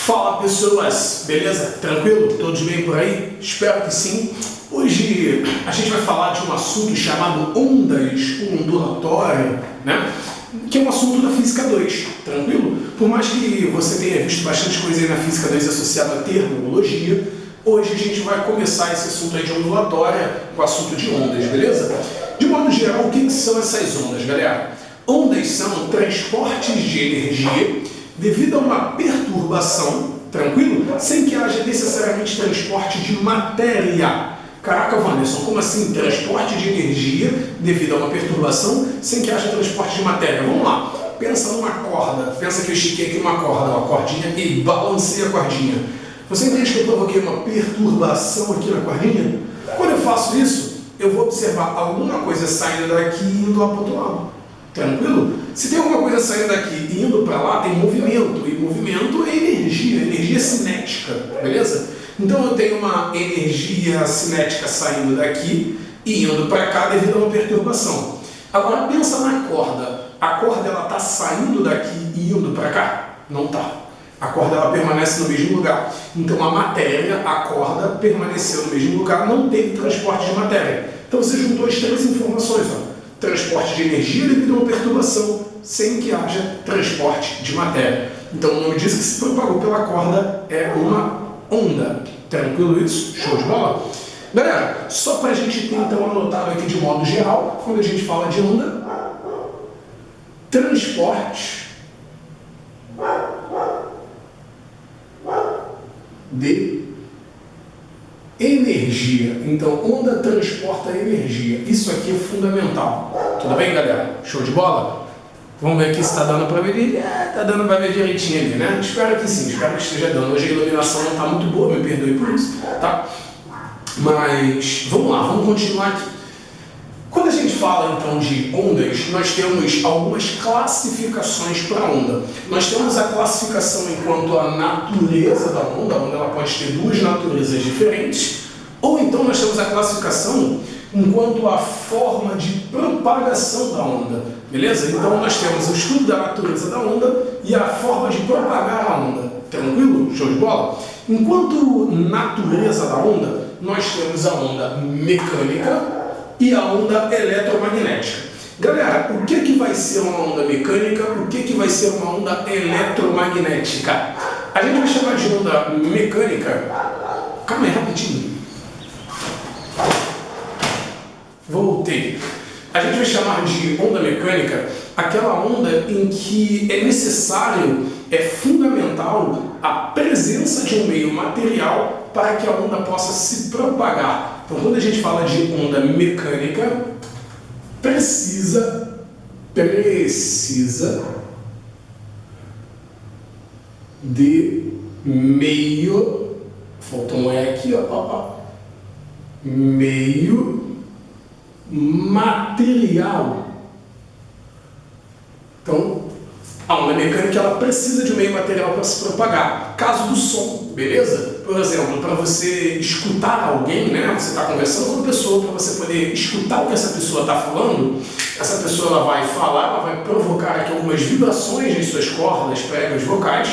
Fala pessoas, beleza? Tranquilo? Todos bem por aí? Espero que sim. Hoje a gente vai falar de um assunto chamado ondas ondulatórias, né? Que é um assunto da Física 2, tranquilo? Por mais que você tenha visto bastante coisa aí na Física 2 associada à termologia, hoje a gente vai começar esse assunto aí de ondulatória com o assunto de ondas, beleza? De modo geral, o que são essas ondas, galera? Ondas são transportes de energia devido a uma perturbação, tranquilo? Sem que haja necessariamente transporte de matéria. Caraca, Wanderson, como assim transporte de energia devido a uma perturbação sem que haja transporte de matéria? Vamos lá, pensa numa corda, pensa que eu estiquei aqui uma corda, uma cordinha e balancei a cordinha. Você entende que eu provoquei uma perturbação aqui na cordinha? Quando eu faço isso, eu vou observar alguma coisa saindo daqui e indo lá para o outro lado. Tranquilo? Se tem alguma coisa saindo daqui e indo para lá, tem movimento. E movimento é energia cinética, beleza? Então eu tenho uma energia cinética saindo daqui e indo para cá devido a uma perturbação. Agora pensa na corda. A corda ela está saindo daqui e indo para cá? Não está. A corda ela permanece no mesmo lugar. Então a matéria, a corda, permaneceu no mesmo lugar, não teve transporte de matéria. Então você juntou as três informações, ó. Transporte de energia devido a uma perturbação, sem que haja transporte de matéria. Então o nome disso que se propagou pela corda é uma onda. Tranquilo isso? Show de bola? Galera, só para a gente ter então anotado aqui de modo geral, quando a gente fala de onda, transporte de energia. Então, onda transporta energia. Isso aqui é fundamental. Tudo bem, galera? Show de bola? Vamos ver aqui se está dando para ver. Está dando para ver direitinho ali, né? Espero que sim, espero que esteja dando. Hoje a iluminação não está muito boa, me perdoe por isso, tá? Mas, vamos lá, vamos continuar aqui. Quando a gente fala, então, de ondas, nós temos algumas classificações para onda. Nós temos a classificação enquanto a natureza da onda, onde ela pode ter duas naturezas diferentes, ou então nós temos a classificação enquanto a forma de propagação da onda, beleza? Então nós temos o estudo da natureza da onda e a forma de propagar a onda, tranquilo? Show de bola? Enquanto natureza da onda, nós temos a onda mecânica e a onda eletromagnética. Galera, o que vai ser uma onda mecânica? O que vai ser uma onda eletromagnética? A gente vai chamar de onda mecânica. Calma aí, rapidinho. Voltei. A gente vai chamar de onda mecânica aquela onda em que é necessário, é fundamental a presença de um meio material para que a onda possa se propagar. Então, quando a gente fala de onda mecânica, precisa de meio, faltou um E aqui, meio material. Então, a onda mecânica ela precisa de um meio material para se propagar. Caso do som, beleza? Por exemplo, para você escutar alguém, né? Você está conversando com uma pessoa, para você poder escutar o que essa pessoa está falando, essa pessoa ela vai falar, ela vai provocar aqui algumas vibrações em suas cordas, pregas vocais,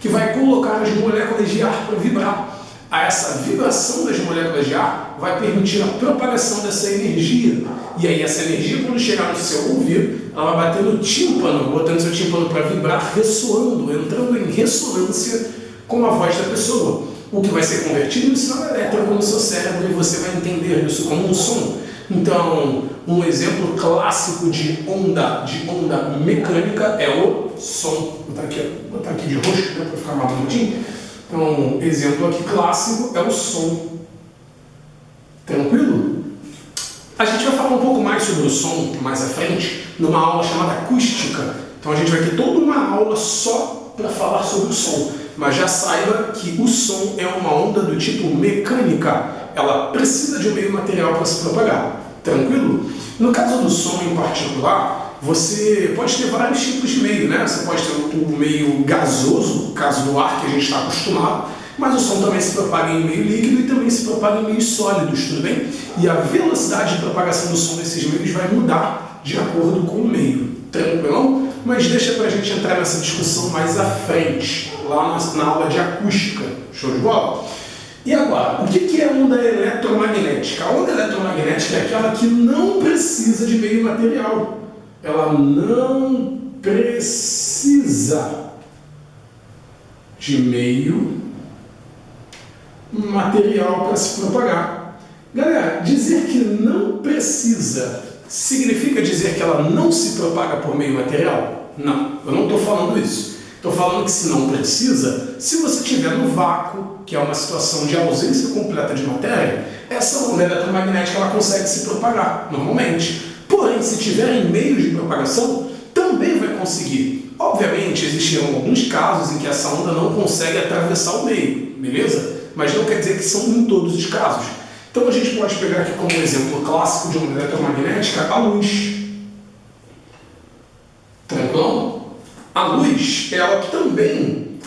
que vai colocar as moléculas de ar para vibrar. A essa vibração das moléculas de ar vai permitir a propagação dessa energia. E aí essa energia, quando chegar no seu ouvido, ela vai bater no tímpano, botando seu tímpano para vibrar, ressoando, entrando em ressonância com a voz da pessoa. O que vai ser convertido em sinal elétrico no seu cérebro e você vai entender isso como um som. Então, um exemplo clássico de onda mecânica é o som. Vou botar aqui de roxo, né, para ficar mais bonitinho. Então, um exemplo aqui clássico é o som. Tranquilo? A gente vai falar um pouco mais sobre o som mais à frente, numa aula chamada acústica. Então a gente vai ter toda uma aula só para falar sobre o som. Mas já saiba que o som é uma onda do tipo mecânica. Ela precisa de um meio material para se propagar. Tranquilo? No caso do som em particular, você pode ter vários tipos de meio, né? Você pode ter o meio gasoso, no caso do ar que a gente está acostumado, mas o som também se propaga em meio líquido e também se propaga em meios sólidos, tudo bem? E a velocidade de propagação do som desses meios vai mudar de acordo com o meio. Tranquilão? mas deixa para a gente entrar nessa discussão mais à frente, lá na aula de acústica. Show de bola? E agora, o que é onda eletromagnética? A onda eletromagnética é aquela que não precisa de meio material. Ela não precisa de meio material para se propagar. Galera, dizer que não precisa significa dizer que ela não se propaga por meio material? Não, eu não estou falando isso. Estou falando que se não precisa, se você estiver no vácuo, que é uma situação de ausência completa de matéria, essa onda eletromagnética ela consegue se propagar, normalmente. Porém, se tiver em meios de propagação, também vai conseguir. Obviamente, existirão alguns casos em que essa onda não consegue atravessar o meio, beleza? Mas não quer dizer que são em todos os casos. Então a gente pode pegar aqui como exemplo clássico de onda eletromagnética a luz. Tranquilo? A luz, ela também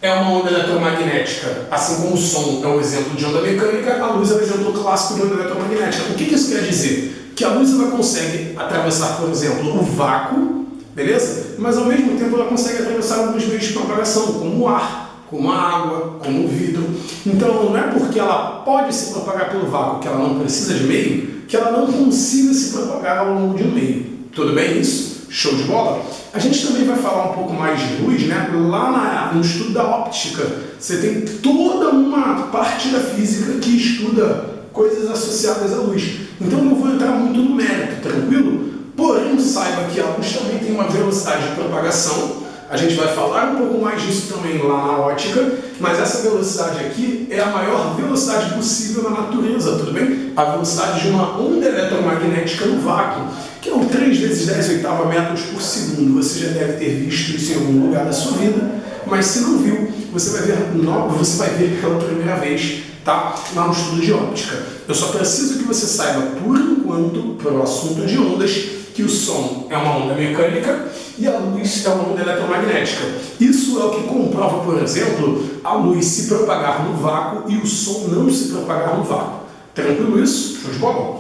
é uma onda eletromagnética, assim como o som é um exemplo de onda mecânica, a luz é um exemplo clássico de onda eletromagnética. O que isso quer dizer? Que a luz ela consegue atravessar, por exemplo, o vácuo, beleza? Mas ao mesmo tempo ela consegue atravessar alguns meios de propagação, como o ar, como a água, como o vidro. Então não é porque ela pode se propagar pelo vácuo, que ela não precisa de meio, que ela não consiga se propagar ao longo de um meio. Tudo bem isso? Show de bola? A gente também vai falar um pouco mais de luz, né? Lá no estudo da óptica, você tem toda uma parte da física que estuda coisas associadas à luz. Então eu não vou entrar muito no mérito, tranquilo? Porém, saiba que a luz também tem uma velocidade de propagação. A gente vai falar um pouco mais disso também lá na ótica, mas essa velocidade aqui é a maior velocidade possível na natureza, tudo bem? A velocidade de uma onda eletromagnética no vácuo, que é 3 × 10⁸ metros por segundo. Você já deve ter visto isso em algum lugar da sua vida, mas se não viu, você vai ver pela primeira vez, tá? Lá no estudo de óptica. Eu só preciso que você saiba, por enquanto, para o assunto de ondas, que o som é uma onda mecânica e a luz é uma onda eletromagnética. Isso é o que comprova, por exemplo, a luz se propagar no vácuo e o som não se propagar no vácuo. Tranquilo isso? Show de bola?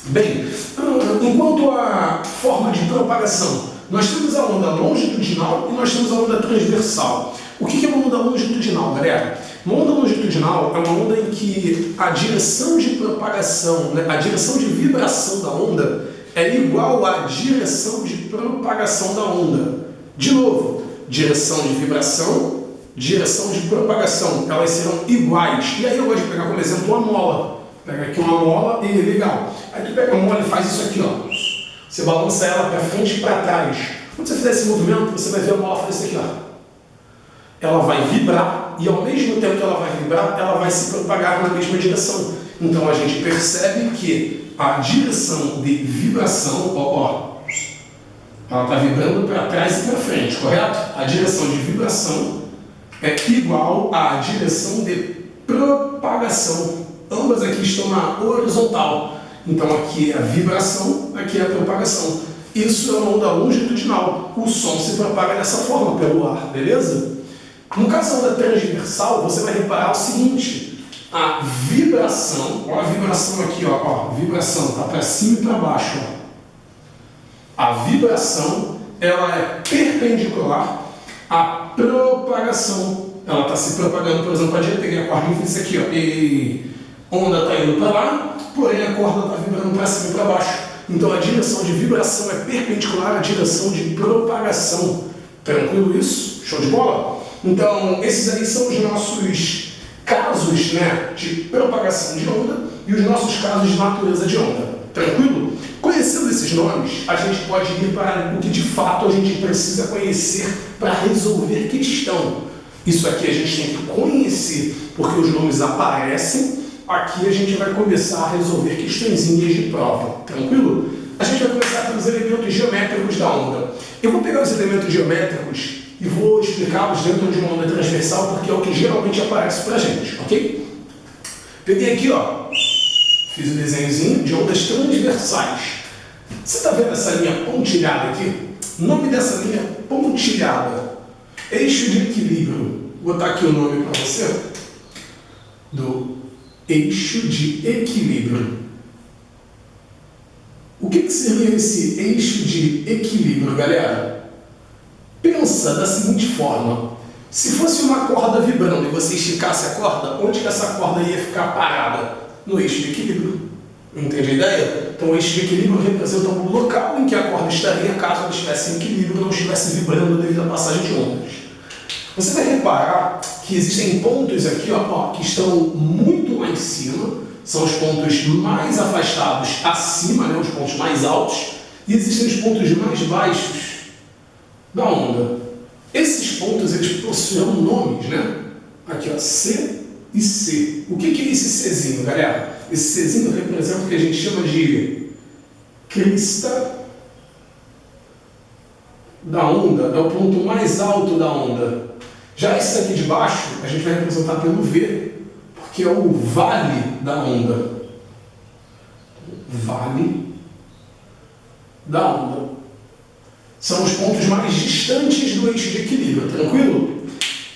Bem, enquanto a forma de propagação, nós temos a onda longitudinal e nós temos a onda transversal. O que é uma onda longitudinal, galera? Uma onda longitudinal é uma onda em que a direção de propagação, né, a direção de vibração da onda é igual à direção de propagação da onda. De novo, direção de vibração, direção de propagação, elas serão iguais. E aí eu gosto de pegar como exemplo uma mola. Pega aqui uma mola e legal. Aí tu pega a mola e faz isso aqui, ó. Você balança ela para frente e para trás. Quando você fizer esse movimento, você vai ver a mola fazer isso aqui, ó. Ela vai vibrar e ao mesmo tempo que ela vai vibrar, ela vai se propagar na mesma direção. Então a gente percebe que a direção de vibração, ela está vibrando para trás e para frente, correto? A direção de vibração é igual à direção de propagação. Ambas aqui estão na horizontal. Então aqui é a vibração, aqui é a propagação. Isso é uma onda longitudinal. O som se propaga dessa forma, pelo ar, beleza? No caso da onda transversal, você vai reparar o seguinte: a vibração, olha a vibração aqui, ó, vibração, tá para cima e para baixo, ó. A vibração, ela é perpendicular à propagação. Ela está se propagando, por exemplo, a direita, peguei a corda e fiz isso aqui, ó, e onda está indo para lá, porém a corda está vibrando para cima e para baixo. Então a direção de vibração é perpendicular à direção de propagação. Tranquilo isso? Show de bola? Então, esses aí são os nossos casos, né, de propagação de onda e os nossos casos de natureza de onda. Tranquilo? Conhecendo esses nomes, a gente pode ir para o que de fato a gente precisa conhecer para resolver questão. Isso aqui a gente tem que conhecer, porque os nomes aparecem. Aqui a gente vai começar a resolver questõezinhas de prova. Tranquilo? A gente vai começar pelos elementos geométricos da onda. Eu vou pegar os elementos geométricos e vou explicá-los dentro de uma onda transversal, porque é o que geralmente aparece pra gente, ok? Peguei aqui, ó, fiz um desenhozinho de ondas transversais. Você está vendo essa linha pontilhada aqui? O nome dessa linha pontilhada, eixo de equilíbrio. Vou botar aqui o nome para você, do eixo de equilíbrio. O que seria esse eixo de equilíbrio, galera? Pensa da seguinte forma: se fosse uma corda vibrando e você esticasse a corda, onde que essa corda ia ficar parada? No eixo de equilíbrio. Entende a ideia? Então o eixo de equilíbrio representa o local em que a corda estaria caso ela estivesse em equilíbrio e não estivesse vibrando devido à passagem de ondas. Você vai reparar que existem pontos aqui que estão muito lá em cima, são os pontos mais afastados acima, né, os pontos mais altos, e existem os pontos mais baixos da onda. Esses pontos eles possuem nomes, né? Aqui, ó, C e C. O que é esse Czinho, galera? Esse Czinho representa o que a gente chama de crista da onda, é o ponto mais alto da onda. Já esse aqui de baixo, a gente vai representar pelo V, porque é o vale da onda. Vale da onda. São os pontos mais distantes do eixo de equilíbrio, tranquilo?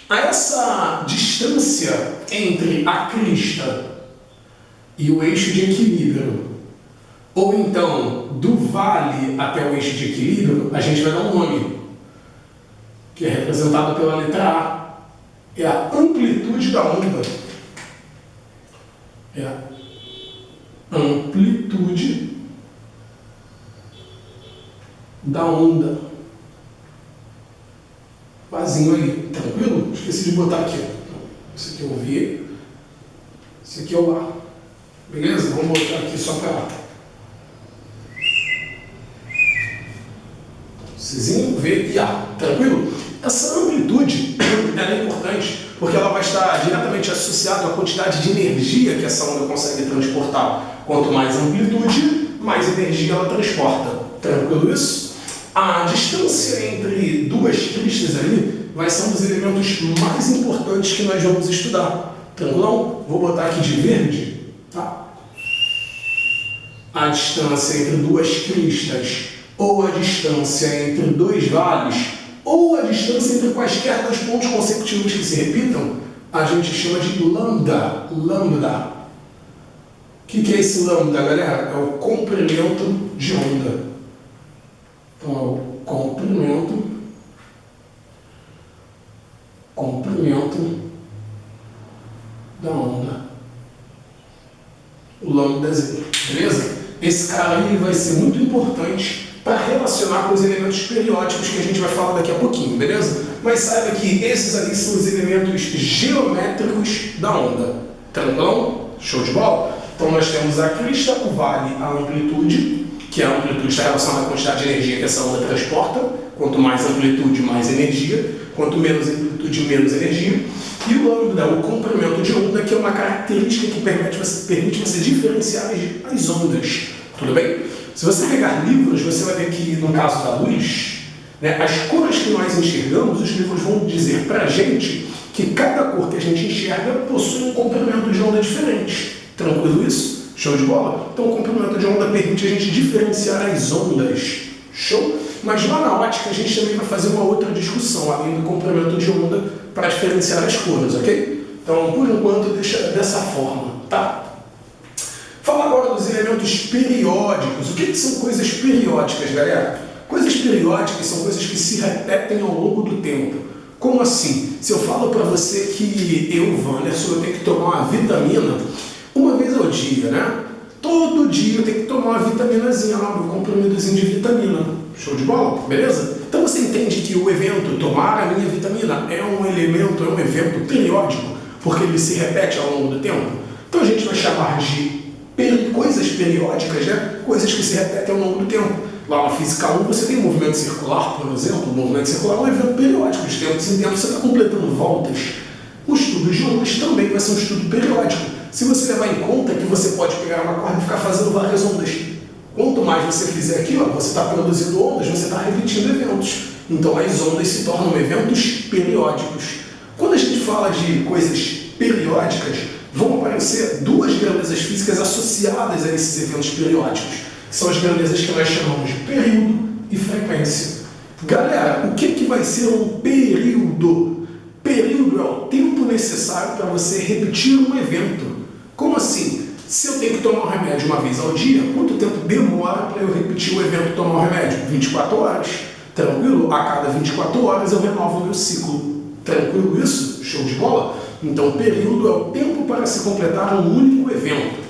A essa distância entre a crista e o eixo de equilíbrio, ou então do vale até o eixo de equilíbrio, a gente vai dar um nome, que é representado pela letra A. É a amplitude da onda. É a amplitude da onda. Vazinho ali, tranquilo? Esqueci de botar aqui. Esse aqui é o V, esse aqui é o A. Beleza? Vamos botar aqui só para Czinho, V e A. Tranquilo? Essa amplitude é importante porque ela vai estar diretamente associada à quantidade de energia que essa onda consegue transportar. Quanto mais amplitude, mais energia ela transporta. Tranquilo isso? A distância entre duas cristas ali vai ser um dos elementos mais importantes que nós vamos estudar. Tranquilão? Vou botar aqui de verde. Tá? A distância entre duas cristas, ou a distância entre dois vales, ou a distância entre quaisquer dois pontos consecutivos que se repitam, a gente chama de lambda. Lambda. O que é esse lambda, galera? É o comprimento de onda. Então, é o comprimento da onda. O lambdazinho, beleza? Esse cara aí vai ser muito importante para relacionar com os elementos periódicos que a gente vai falar daqui a pouquinho, beleza? Mas saiba que esses ali são os elementos geométricos da onda. Tranquilão? Show de bola? Então nós temos a crista, o vale, a amplitude, que a amplitude está relacionada à quantidade de energia que essa onda transporta. Quanto mais amplitude, mais energia. Quanto menos amplitude, menos energia. E o lambda, o comprimento de onda, que é uma característica que permite você diferenciar as ondas. Tudo bem? Se você pegar livros, você vai ver que, no caso da luz, né, as cores que nós enxergamos, os livros vão dizer para a gente que cada cor que a gente enxerga possui um comprimento de onda diferente. Tranquilo isso? Show de bola? Então o comprimento de onda permite a gente diferenciar as ondas. Show? Mas lá na ótica a gente também vai fazer uma outra discussão, além do comprimento de onda, para diferenciar as cores, ok? Então, por enquanto, deixa dessa forma, tá? Fala agora dos elementos periódicos. O que são coisas periódicas, galera? Coisas periódicas são coisas que se repetem ao longo do tempo. Como assim? Se eu falo para você que eu, Wanderson, eu tenho que tomar uma vitamina uma vez ao dia, né? Todo dia eu tenho que tomar uma vitaminazinha lá, um comprimidozinho de vitamina. Show de bola? Beleza? Então você entende que o evento tomar a minha vitamina é um elemento, é um evento periódico, porque ele se repete ao longo do tempo. Então a gente vai chamar de coisas periódicas, né? Coisas que se repetem ao longo do tempo. Lá na Física 1 você tem movimento circular, por exemplo. O movimento circular é um evento periódico. De tempos em tempos você está completando voltas. O estudo de ondas também vai ser um estudo periódico. Se você levar em conta que você pode pegar uma corda e ficar fazendo várias ondas. Quanto mais você fizer aqui, você está produzindo ondas, você está repetindo eventos. Então as ondas se tornam eventos periódicos. Quando a gente fala de coisas periódicas, vão aparecer duas grandezas físicas associadas a esses eventos periódicos, que são as grandezas que nós chamamos de período e frequência. Galera, o que vai ser um período? Período é o tempo necessário para você repetir um evento. Como assim? Se eu tenho que tomar um remédio uma vez ao dia, quanto tempo demora para eu repetir o evento tomar o remédio? 24 horas. Tranquilo? A cada 24 horas eu renovo o meu ciclo. Tranquilo isso? Show de bola? Então, período é o tempo para se completar um único evento.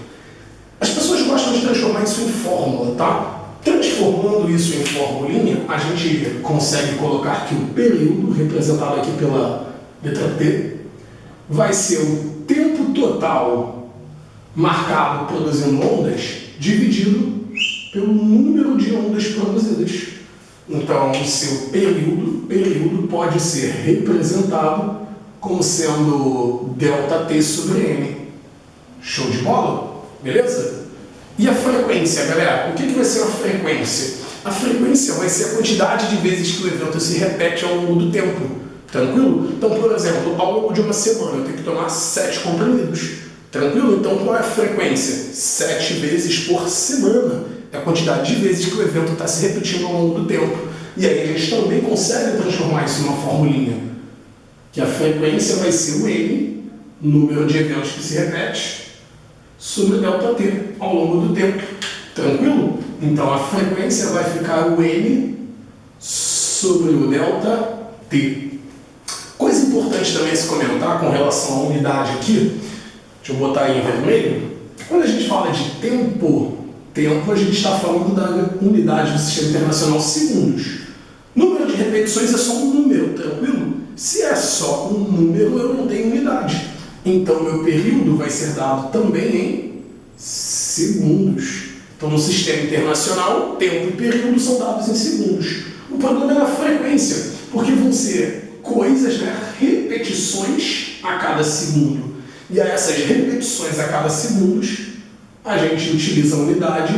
As pessoas gostam de transformar isso em fórmula, tá? Transformando isso em formulinha, a gente consegue colocar que o período, representado aqui pela letra T, vai ser o tempo total marcado produzindo ondas, dividido pelo número de ondas produzidas. Então, o seu período pode ser representado como sendo ΔT sobre M. Show de bola? Beleza? E a frequência, galera? O que vai ser a frequência? A frequência vai ser a quantidade de vezes que o evento se repete ao longo do tempo. Tranquilo? Então, por exemplo, ao longo de uma semana eu tenho que tomar 7 comprimidos. Tranquilo? Então, qual é a frequência? 7 vezes por semana. É a quantidade de vezes que o evento está se repetindo ao longo do tempo. E aí a gente também consegue transformar isso numa formulinha. Que a frequência vai ser o N, número de eventos que se repete, sobre ΔT ao longo do tempo. Tranquilo? Então a frequência vai ficar o N sobre o ΔT. Coisa importante também se comentar com relação à unidade aqui, deixa eu botar aí em vermelho. Quando a gente fala de tempo, a gente está falando da unidade do Sistema Internacional segundos. Número de repetições é só um número, tranquilo? Se é só um número, eu não tenho unidade. Então, meu período vai ser dado também em segundos. Então, no Sistema Internacional, tempo e período são dados em segundos. O problema é a frequência, porque vão ser coisas, repetições a cada segundo. E a essas repetições a cada segundos, a gente utiliza a unidade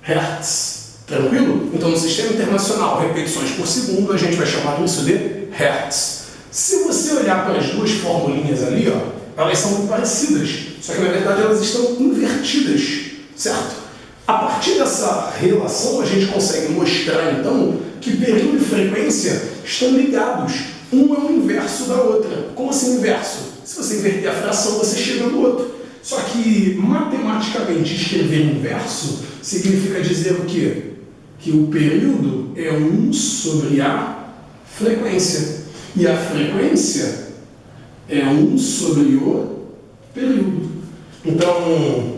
Hertz. Tranquilo? Então, no Sistema Internacional, repetições por segundo, a gente vai chamar isso de Hertz. Se você olhar para as duas formulinhas ali, elas são muito parecidas, só que na verdade elas estão invertidas, certo? A partir dessa relação, a gente consegue mostrar então que período e frequência estão ligados. Um é o inverso da outra. Como assim inverso? Se você inverter a fração, você chega no outro. Só que, matematicamente, escrever inverso significa dizer o quê? Que o período é 1 sobre a frequência. E a frequência é 1 sobre o período. Então,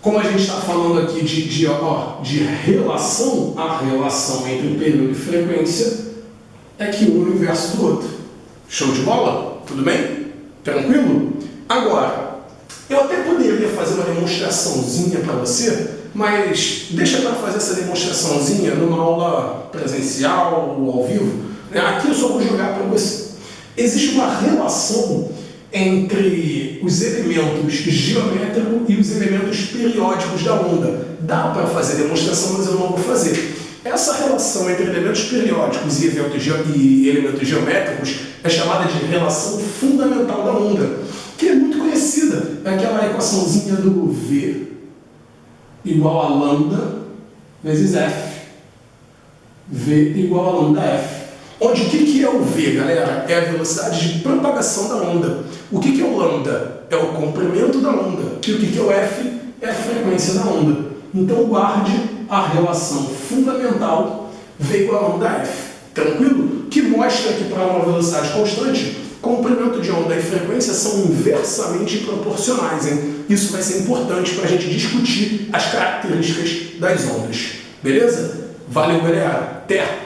como a gente está falando aqui de relação, a relação entre período e frequência é que um é o inverso do outro. Show de bola? Tudo bem? Tranquilo? Agora, eu até poderia fazer uma demonstraçãozinha para você, mas deixa para fazer essa demonstraçãozinha numa aula presencial ou ao vivo. Aqui eu só vou jogar para você. Existe uma relação entre os elementos geométricos e os elementos periódicos da onda. Dá para fazer demonstração, mas eu não vou fazer. Essa relação entre elementos periódicos e elementos geométricos é chamada de relação fundamental da onda, que é muito conhecida. É aquela equaçãozinha do V igual a lambda vezes F. V igual a lambda F. Onde o que é o V, galera? É a velocidade de propagação da onda. O que é o lambda? É o comprimento da onda. E o que é o F? É a frequência da onda. Então guarde a relação fundamental V igual a lambda F. Tranquilo? Que mostra que para uma velocidade constante, comprimento de onda e frequência são inversamente proporcionais, hein? Isso vai ser importante para a gente discutir as características das ondas. Beleza? Valeu, galera! Até!